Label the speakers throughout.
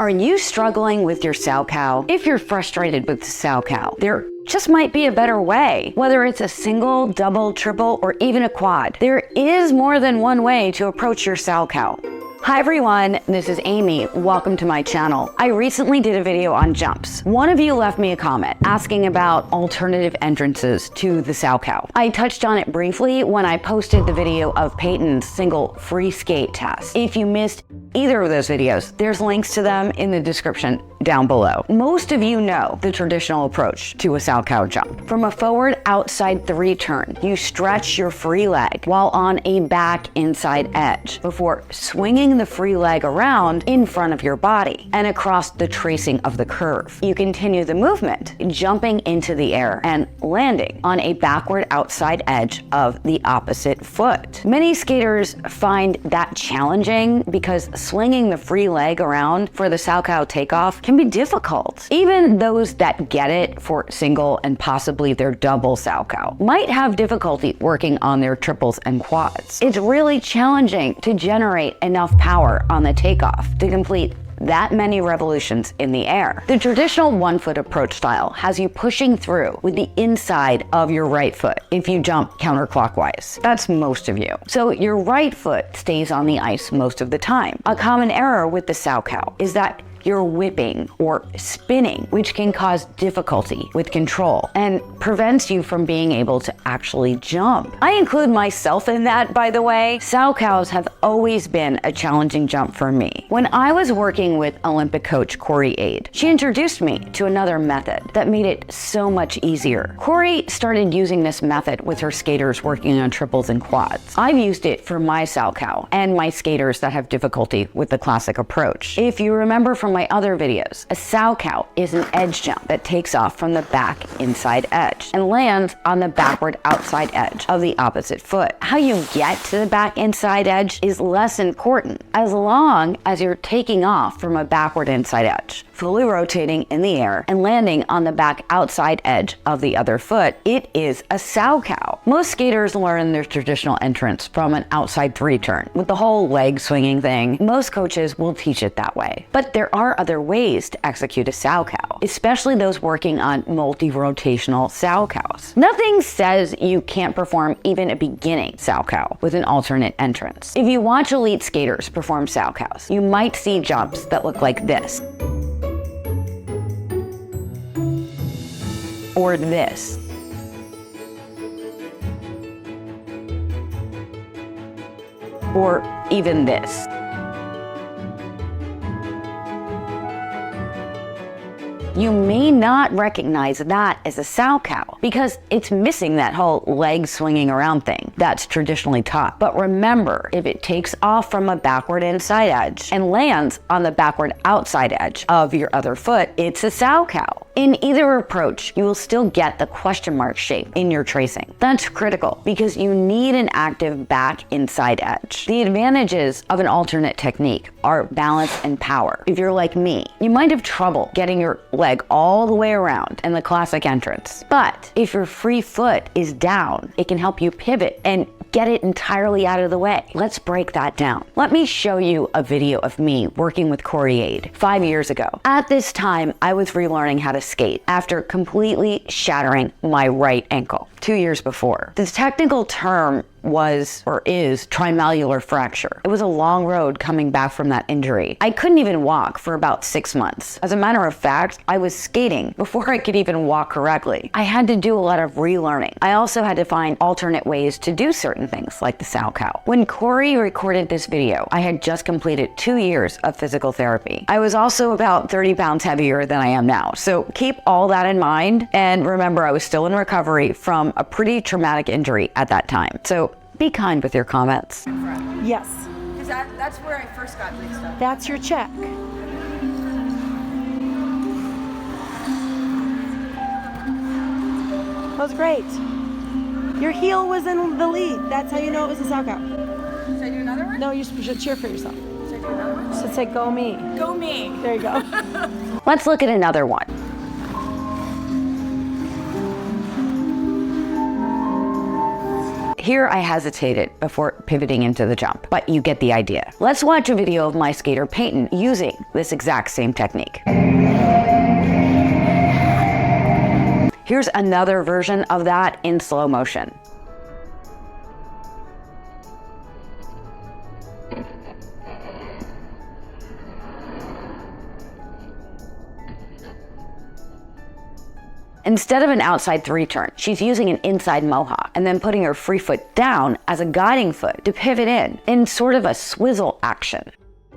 Speaker 1: Are you struggling with your Salchow? If you're frustrated with the Salchow, there just might be a better way. Whether it's a single, double, triple, or even a quad, there is more than one way to approach your Salchow. Hi everyone, this is Amy. Welcome to my channel. I recently did a video on jumps. One of you left me a comment asking about alternative entrances to the Salchow. I touched on it briefly when I posted the video of Peyton's single free skate test. If you missed either of those videos, there's links to them in the description down below. Most of you know the traditional approach to a Salchow jump. From a forward outside 3 turn, you stretch your free leg while on a back inside edge before swinging the free leg around in front of your body and across the tracing of the curve. You continue the movement, jumping into the air and landing on a backward outside edge of the opposite foot. Many skaters find that challenging because swinging the free leg around for the Salchow takeoff can be difficult. Even those that get it for single and possibly their double Salchow might have difficulty working on their triples and quads. It's really challenging to generate enough power on the takeoff to complete that many revolutions in the air. The traditional 1-foot approach style has you pushing through with the inside of your right foot if you jump counterclockwise. That's most of you. So your right foot stays on the ice most of the time. A common error with the Salchow is that you're whipping or spinning, which can cause difficulty with control and prevents you from being able to actually jump. I include myself in that, by the way. Salchows have always been a challenging jump for me. When I was working with Olympic coach Kori, she introduced me to another method that made it so much easier. Kori started using this method with her skaters working on triples and quads. I've used it for my Salchow and my skaters that have difficulty with the classic approach. If you remember from my other videos, a Salchow is an edge jump that takes off from the back inside edge and lands on the backward outside edge of the opposite foot. How you get to the back inside edge is less important as long as you're taking off from a backward inside edge, fully rotating in the air and landing on the back outside edge of the other foot. It is a Salchow. Most skaters learn their traditional entrance from an outside 3 turn with the whole leg swinging thing. Most coaches will teach it that way, but there are other ways to execute a Salchow, especially those working on multi-rotational Salchows. Nothing says you can't perform even a beginning Salchow with an alternate entrance. If you watch elite skaters perform Salchows, you might see jumps that look like this, or this, or even this. You may not recognize that as a Salchow because it's missing that whole leg swinging around thing that's traditionally taught. But remember, if it takes off from a backward inside edge and lands on the backward outside edge of your other foot, it's a Salchow. In either approach, you will still get the question mark shape in your tracing. That's critical because you need an active back inside edge. The advantages of an alternate technique are balance and power. If you're like me, you might have trouble getting your leg all the way around in the classic entrance. But if your free foot is down, it can help you pivot and get it entirely out of the way. Let's break that down. Let me show you a video of me working with Kori 5 years ago. At this time, I was relearning how to skate after completely shattering my right ankle 2 years before. The technical term was or is trimalleolar fracture. It was a long road coming back from that injury. I couldn't even walk for about 6 months. As a matter of fact, I was skating before I could even walk correctly. I had to do a lot of relearning. I also had to find alternate ways to do certain things like the Salchow. When Kori recorded this video, I had just completed 2 years of physical therapy. I was also about 30 pounds heavier than I am now. So keep all that in mind. And remember, I was still in recovery from a pretty traumatic injury at that time. So be kind with your comments.
Speaker 2: Yes.
Speaker 3: Because that's where I first got mixed up.
Speaker 2: That's your check. That was great. Your heel was in the lead. That's how you know it was a Salchow.
Speaker 3: Should I do another one?
Speaker 2: No, you should cheer for yourself.
Speaker 3: Should I do another one?
Speaker 2: You should say, go me.
Speaker 3: Go me.
Speaker 2: There you go.
Speaker 1: Let's look at another one. here I hesitated before pivoting into the jump, but you get the idea. Let's watch a video of my skater Peyton using this exact same technique. Here's another version of that in slow motion. Instead of an outside 3-turn, she's using an inside Mohawk and then putting her free foot down as a guiding foot to pivot in sort of a swizzle action.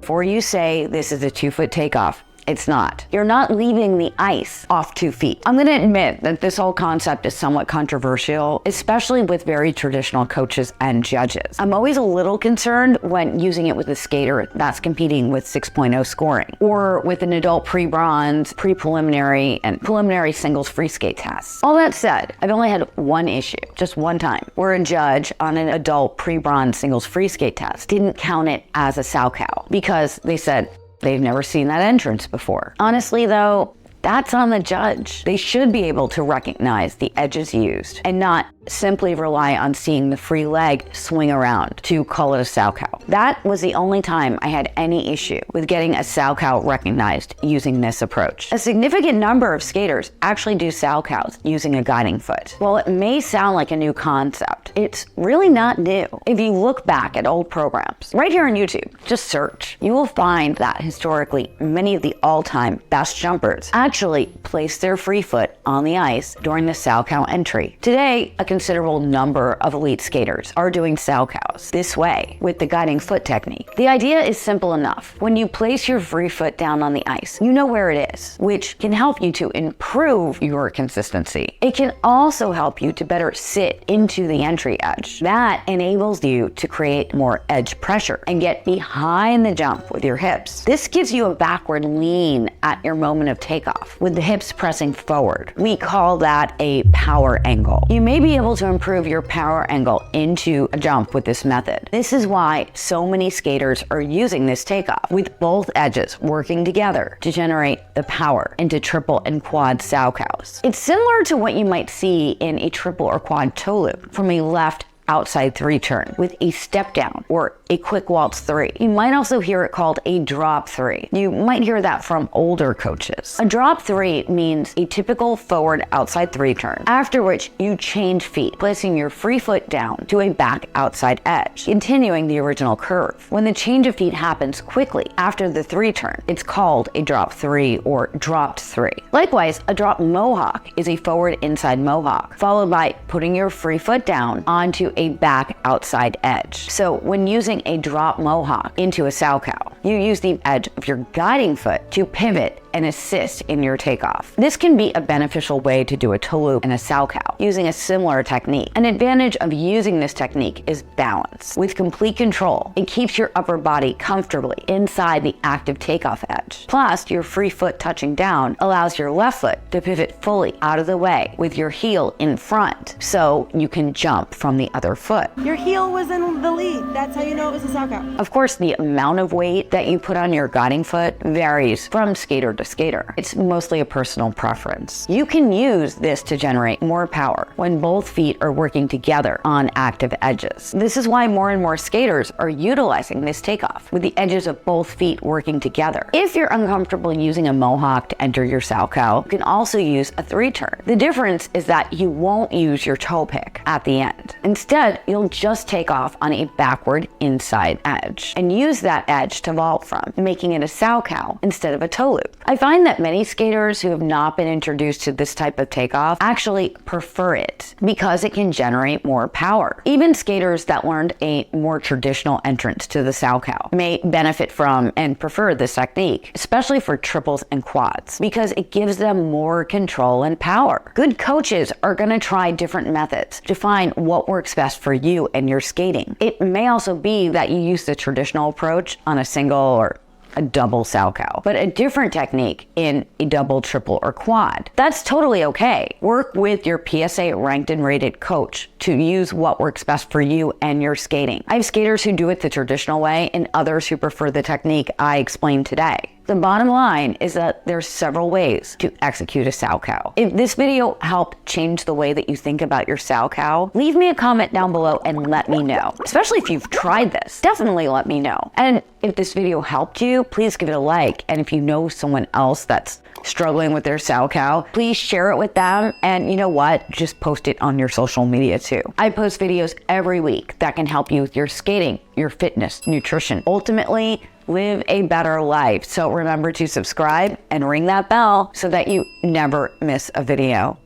Speaker 1: Before you say this is a 2-foot takeoff, it's not. You're not leaving the ice off 2 feet. I'm gonna admit that this whole concept is somewhat controversial, especially with very traditional coaches and judges. I'm always a little concerned when using it with a skater that's competing with 6.0 scoring, or with an adult pre-bronze, pre-preliminary, and preliminary singles free skate tests. All that said, I've only had one issue, just one time, where a judge on an adult pre-bronze singles free skate test didn't count it as a Salchow because they said, they've never seen that entrance before. Honestly though, that's on the judge. They should be able to recognize the edges used and not simply rely on seeing the free leg swing around to call it a Salchow. That was the only time I had any issue with getting a Salchow recognized using this approach. A significant number of skaters actually do Salchows using a guiding foot. While it may sound like a new concept, it's really not new. If you look back at old programs, right here on YouTube, just search, you will find that historically many of the all-time best jumpers actually place their free foot on the ice during the Salchow entry. Today, a considerable number of elite skaters are doing Salchows this way with the guiding foot technique. The idea is simple enough. When you place your free foot down on the ice, you know where it is, which can help you to improve your consistency. It can also help you to better sit into the entry edge. That enables you to create more edge pressure and get behind the jump with your hips. This gives you a backward lean at your moment of takeoff with the hips pressing forward. We call that a power angle. You may be able to improve your power angle into a jump with this method. This is why so many skaters are using this takeoff, with both edges working together to generate the power into triple and quad Salchows. It's similar to what you might see in a triple or quad toe loop from a left outside 3-turn with a step down or a quick waltz 3. You might also hear it called a drop 3. You might hear that from older coaches. A drop 3 means a typical forward outside 3-turn, after which you change feet, placing your free foot down to a back outside edge, continuing the original curve. When the change of feet happens quickly after the 3-turn, it's called a drop 3 or dropped 3. Likewise, a drop Mohawk is a forward inside Mohawk, followed by putting your free foot down onto a back outside edge. So when using a drop Mohawk into a Salchow, you use the edge of your guiding foot to pivot and assist in your takeoff. This can be a beneficial way to do a toe loop in a Salchow using a similar technique. An advantage of using this technique is balance. With complete control, it keeps your upper body comfortably inside the active takeoff edge. Plus, your free foot touching down allows your left foot to pivot fully out of the way with your heel in front, so you can jump from the other foot.
Speaker 2: Your heel was in the lead. That's how you know it was a Salchow.
Speaker 1: Of course, the amount of weight that you put on your guiding foot varies from skater to skater. It's mostly a personal preference. You can use this to generate more power when both feet are working together on active edges. This is why more and more skaters are utilizing this takeoff with the edges of both feet working together. If you're uncomfortable using a Mohawk to enter your Salchow, you can also use a 3-turn. The difference is that you won't use your toe pick at the end. Instead, you'll just take off on a backward inside edge and use that edge to vault from, making it a Salchow instead of a toe loop. I find that many skaters who have not been introduced to this type of takeoff actually prefer it because it can generate more power. Even skaters that learned a more traditional entrance to the Salchow may benefit from and prefer this technique, especially for triples and quads, because it gives them more control and power. Good coaches are going to try different methods to find what works best for you and your skating. It may also be that you use the traditional approach on a single or a double Salchow, but a different technique in a double, triple, or quad. That's totally okay. Work with your PSA ranked and rated coach to use what works best for you and your skating. I have skaters who do it the traditional way and others who prefer the technique I explained today. The bottom line is that there's several ways to execute a Salchow. If this video helped change the way that you think about your Salchow, leave me a comment down below and let me know. Especially if you've tried this, definitely let me know. And if this video helped you, please give it a like. And if you know someone else that's struggling with their Salchow, please share it with them. And you know what? Just post it on your social media too. I post videos every week that can help you with your skating, your fitness, nutrition, ultimately live a better life. So remember to subscribe and ring that bell so that you never miss a video.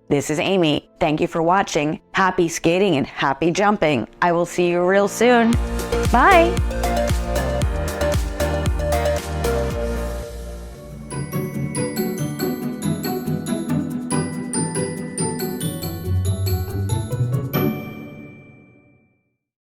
Speaker 1: This is Amy. Thank you for watching. Happy skating and happy jumping. I will see you real soon. Bye.